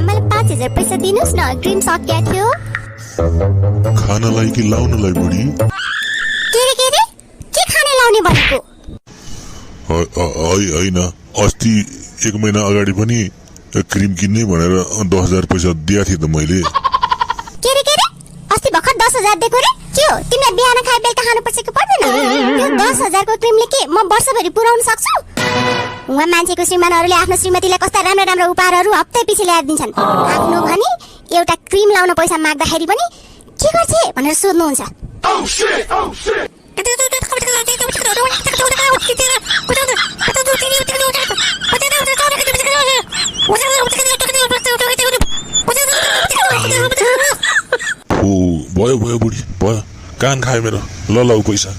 मलाई 5000 पैसा दिनुस् न, क्रिम सकिया थियो। खानलाई कि लाउनलाई बुढी? के खाने लाउने भनेको? होइन, अस्ति 1 महिना अगाडि पनि क्रिम किन्ने भनेर 10,000 पैसा दिएको थिएँ त मैले। के रे अस्ति भर्खर 10,000 दिएको रे? के हो, तिमीलाई बिहान खाए बेलुका खानुपर्छ कि पर्दैन? त्यो 10,000 को क्रिमले के म वर्षभरि पुराउन सक्छु? उहाँ मान्छेको श्रीमानहरूले आफ्नो श्रीमतीलाई कस्ता राम्रा राम्रा उपहारहरू हप्तै पछि ल्याएर दिन्छन्। आफ्नो भनी एउटा क्रिम लाउन पैसा माग्दाखेरि पनि के गर्छे भनेर सोध्नुहुन्छ। भयो बुढी भयो, कान खायो मेरो। ल पैसा